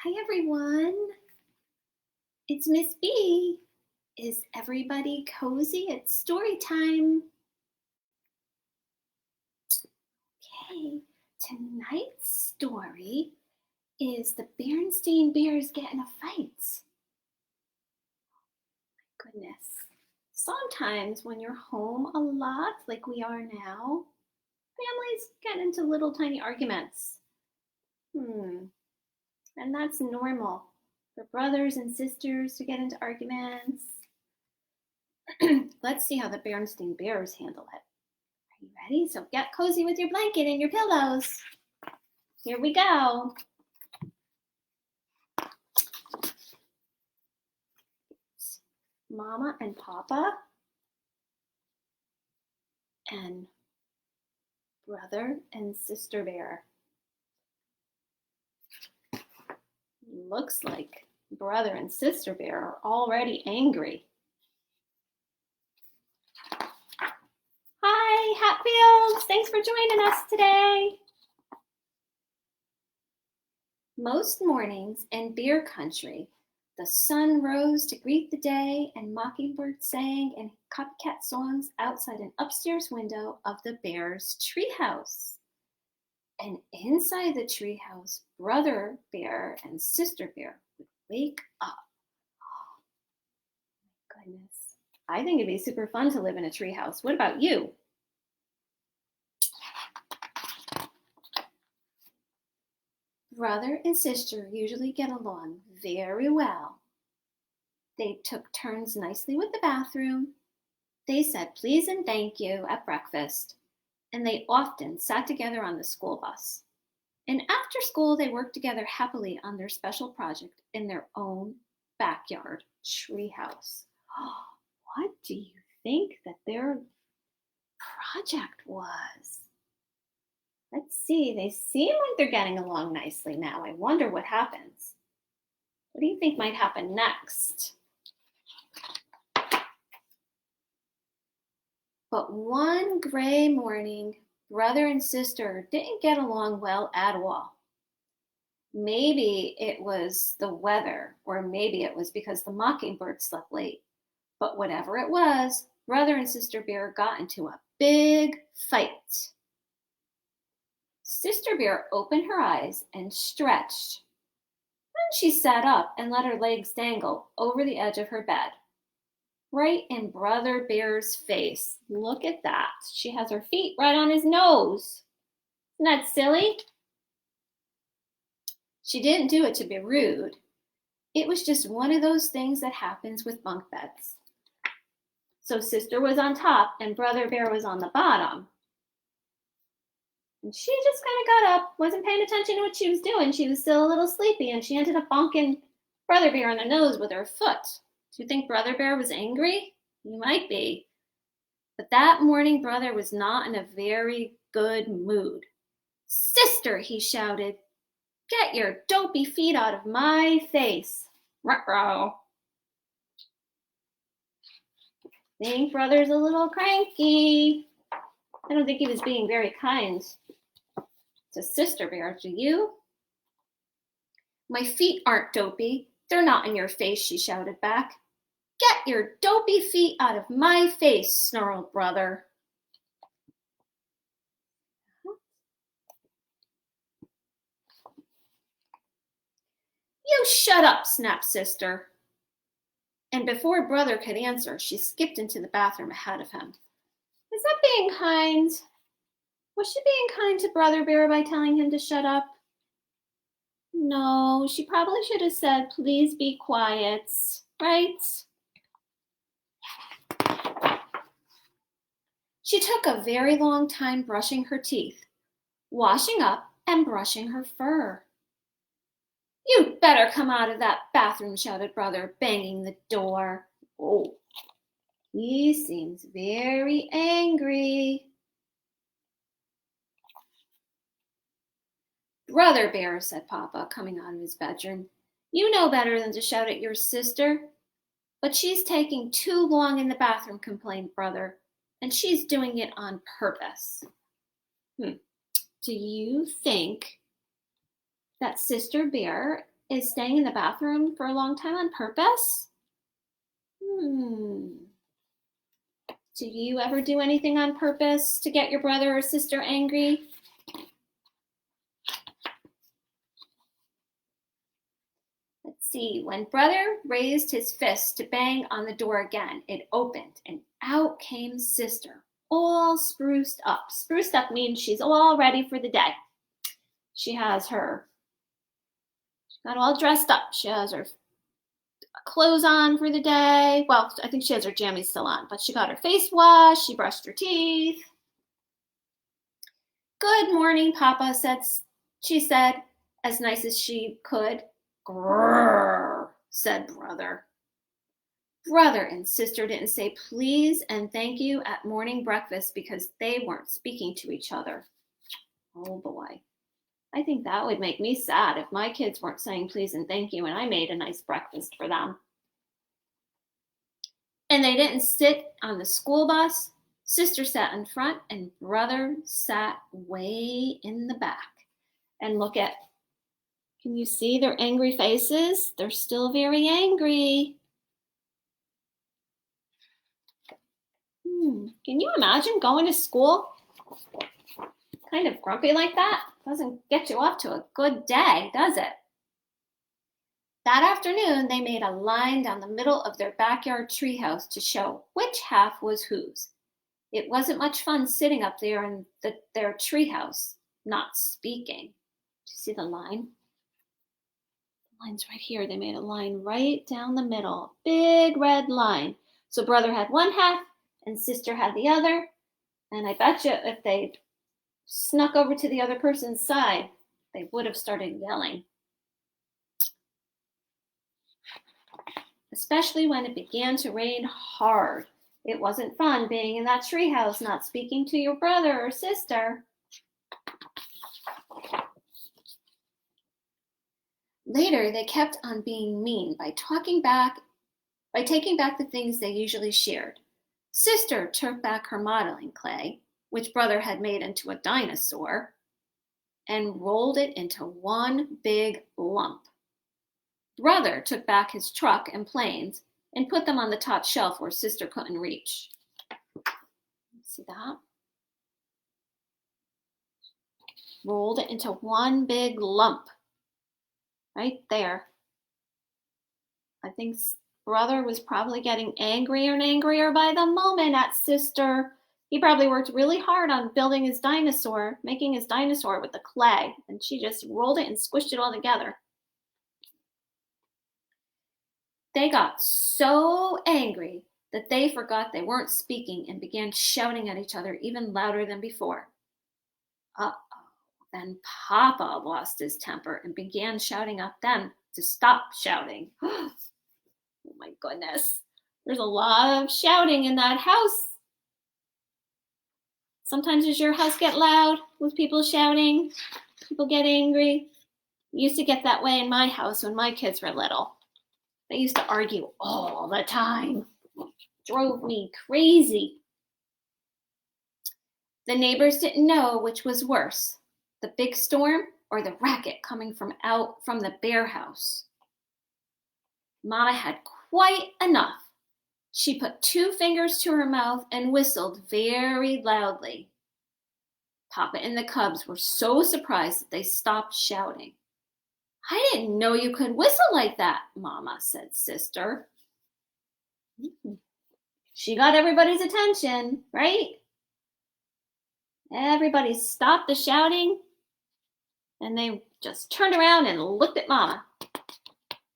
Hi everyone, it's Miss B. Is everybody cozy? It's story time. Okay, tonight's story is the Berenstain Bears get in a fight. My goodness. Sometimes when you're home a lot, like we are now, families get into little tiny arguments. And that's normal for brothers and sisters to get into arguments. Let's see how the Berenstain Bears handle it. Are you ready? So get cozy with your blanket and your pillows. Here we go. Mama and Papa and brother and sister bear. Looks like brother and sister bear are already angry. Hi, Hatfields. Thanks for joining us today. Most mornings in bear country, the sun rose to greet the day and mockingbirds sang and copycat songs outside an upstairs window of the bear's treehouse. And inside the treehouse, brother bear and sister bear would wake up. Oh, my goodness. I think it'd be super fun to live in a treehouse. What about you? Brother and sister usually get along very well. They took turns nicely with the bathroom. They said please and thank you at breakfast, and they often sat together on the school bus. And after school, they worked together happily on their special project in their own backyard treehouse. What do you think that their project was? Let's see, they seem like they're getting along nicely now. I wonder what happens. What do you think might happen next? But one gray morning, brother and sister didn't get along well at all. Maybe it was the weather, or maybe it was because the mockingbird slept late. But whatever it was, brother and sister bear got into a big fight. Sister bear opened her eyes and stretched. Then she sat up and let her legs dangle over the edge of her bed, right in brother bear's face. Look at that. She has her feet right on his nose. Isn't that silly? She didn't do it to be rude. It was just one of those things that happens with bunk beds. So sister was on top and brother bear was on the bottom. And she just kind of got up, wasn't paying attention to what she was doing. She was still a little sleepy, and she ended up bonking brother bear on the nose with her foot. Do you think brother bear was angry? He might be. But that morning, brother was not in a very good mood. Sister, he shouted, get your dopey feet out of my face. Ruh-roh. I think brother's a little cranky. I don't think he was being very kind to sister bear, do you? My feet aren't dopey. They're not in your face, she shouted back. Get your dopey feet out of my face, snarled brother. You shut up, snapped sister. And before brother could answer, she skipped into the bathroom ahead of him. Is that being kind? Was she being kind to brother bear by telling him to shut up? No, she probably should have said, please be quiet, right? She took a very long time brushing her teeth, washing up and brushing her fur. You'd better come out of that bathroom, shouted brother, banging the door. Oh, he seems very angry. Brother bear, said Papa, coming out of his bedroom. You know better than to shout at your sister. But she's taking too long in the bathroom, complained brother, and she's doing it on purpose. Do you think that sister bear is staying in the bathroom for a long time on purpose? Do you ever do anything on purpose to get your brother or sister angry? Let's see. When brother raised his fist to bang on the door again, it opened and out came sister, all spruced up. Spruced up means she's all ready for the day. She got all dressed up. She has her clothes on for the day. Well, I think she has her jammies still on, but she got her face washed, she brushed her teeth. Good morning, Papa, she said, as nice as she could. Grrr, said brother. Brother and sister didn't say please and thank you at morning breakfast because they weren't speaking to each other. Oh boy. I think that would make me sad if my kids weren't saying please and thank you and I made a nice breakfast for them. And they didn't sit on the school bus. Sister sat in front and brother sat way in the back. And can you see their angry faces? They're still very angry. Can you imagine going to school kind of grumpy like that? Doesn't get you off to a good day, does it? That afternoon, they made a line down the middle of their backyard treehouse to show which half was whose. It wasn't much fun sitting up there in their treehouse, not speaking. Do you see the line? The line's right here. They made a line right down the middle, big red line. So brother had one half and sister had the other. And I bet you if they'd snuck over to the other person's side, they would have started yelling. Especially when it began to rain hard. It wasn't fun being in that treehouse, not speaking to your brother or sister. Later, they kept on being mean by taking back the things they usually shared. Sister took back her modeling clay, which brother had made into a dinosaur, and rolled it into one big lump. Brother took back his truck and planes and put them on the top shelf where sister couldn't reach. See that? Rolled it into one big lump. Right there. I think brother was probably getting angrier and angrier by the moment at sister. He probably worked really hard on building his dinosaur, making his dinosaur with the clay, and she just rolled it and squished it all together. They got so angry that they forgot they weren't speaking and began shouting at each other even louder than before. Uh-oh. Then Papa lost his temper and began shouting at them to stop shouting. Oh my goodness. There's a lot of shouting in that house. Sometimes does your house get loud with people shouting? People get angry? It used to get that way in my house when my kids were little. They used to argue all the time. It drove me crazy. The neighbors didn't know which was worse, the big storm or the racket coming from the bear house. Mama had quite enough. She put 2 fingers to her mouth and whistled very loudly. Papa and the cubs were so surprised that they stopped shouting. I didn't know you could whistle like that, Mama, said sister. She got everybody's attention, right? Everybody stopped the shouting and they just turned around and looked at Mama.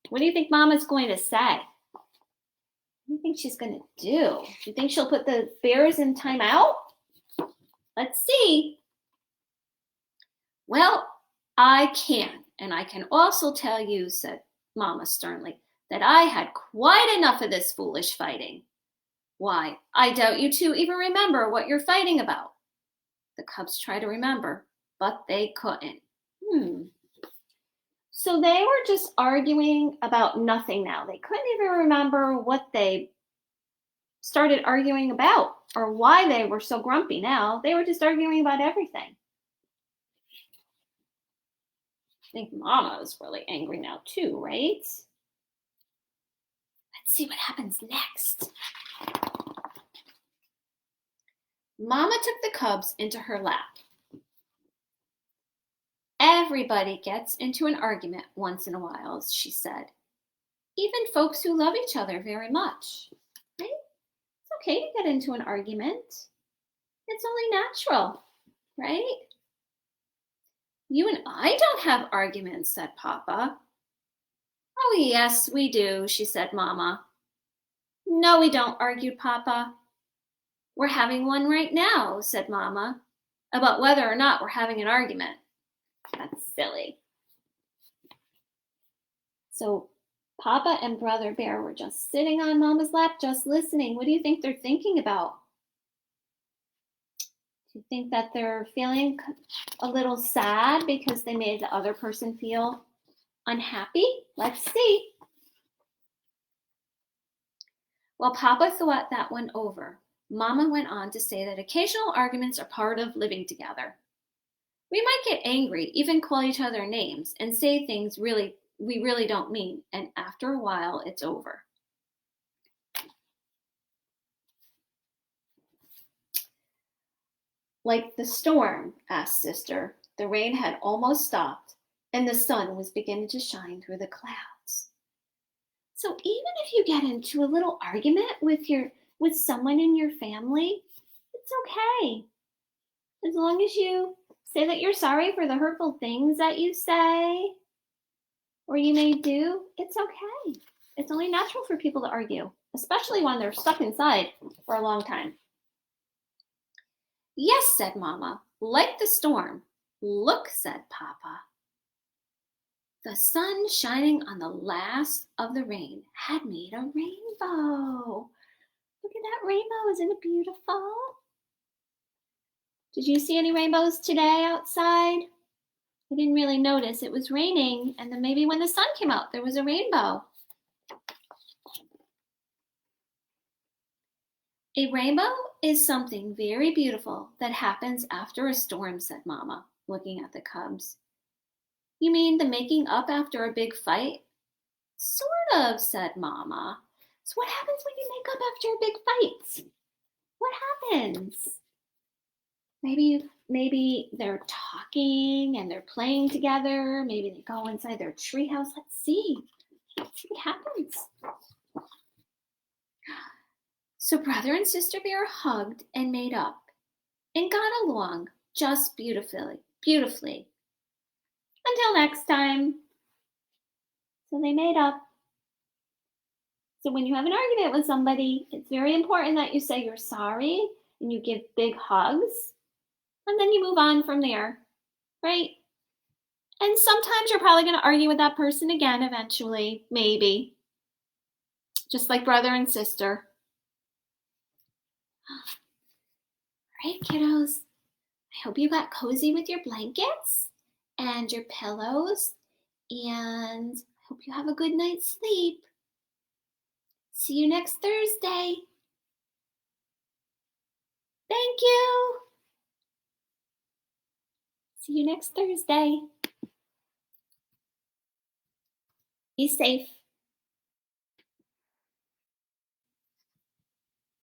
What do you think Mama's going to say? What do you think she's going to do? Do you think she'll put the bears in timeout? Let's see. Well, I can. And I can also tell you, said Mama sternly, that I had quite enough of this foolish fighting. Why, I doubt you two even remember what you're fighting about. The cubs tried to remember, but they couldn't. So they were just arguing about nothing now. They couldn't even remember what they started arguing about or why they were so grumpy now. They were just arguing about everything. I think Mama is really angry now too, right? Let's see what happens next. Mama took the cubs into her lap. Everybody gets into an argument once in a while, she said. Even folks who love each other very much. Right? It's okay to get into an argument. It's only natural, right? You and I don't have arguments, said Papa. Oh, yes, we do, she said, Mama. No, we don't, argued Papa. We're having one right now, said Mama, about whether or not we're having an argument. That's silly. So Papa and Brother Bear were just sitting on Mama's lap, just listening. What do you think they're thinking about? Do you think that they're feeling a little sad because they made the other person feel unhappy? Let's see. While Papa thought that one over, Mama went on to say that occasional arguments are part of living together. We might get angry, even call each other names, and say things we really don't mean, and after a while, it's over. Like the storm, asked Sister. The rain had almost stopped, and the sun was beginning to shine through the clouds. So even if you get into a little argument with someone in your family, it's okay. As long as you say that you're sorry for the hurtful things that you say or you may do, it's okay. It's only natural for people to argue, especially when they're stuck inside for a long time. Yes, said Mama, like the storm. Look, said Papa. The sun shining on the last of the rain had made a rainbow. Look at that rainbow, isn't it beautiful? Did you see any rainbows today outside? I didn't really notice. It was raining, and then maybe when the sun came out, there was a rainbow. A rainbow is something very beautiful that happens after a storm, said Mama, looking at the cubs. You mean the making up after a big fight? Sort of, said Mama. So what happens when you make up after a big fight? What happens? Maybe they're talking and they're playing together. Maybe they go inside their treehouse. Let's see what happens. So Brother and Sister Bear hugged and made up and got along just beautifully. Until next time. So they made up. So when you have an argument with somebody, it's very important that you say you're sorry and you give big hugs. And then you move on from there, right? And sometimes you're probably going to argue with that person again eventually, maybe. Just like brother and sister. All right, kiddos. I hope you got cozy with your blankets and your pillows. And I hope you have a good night's sleep. See you next Thursday. Thank you. See you next Thursday. Be safe.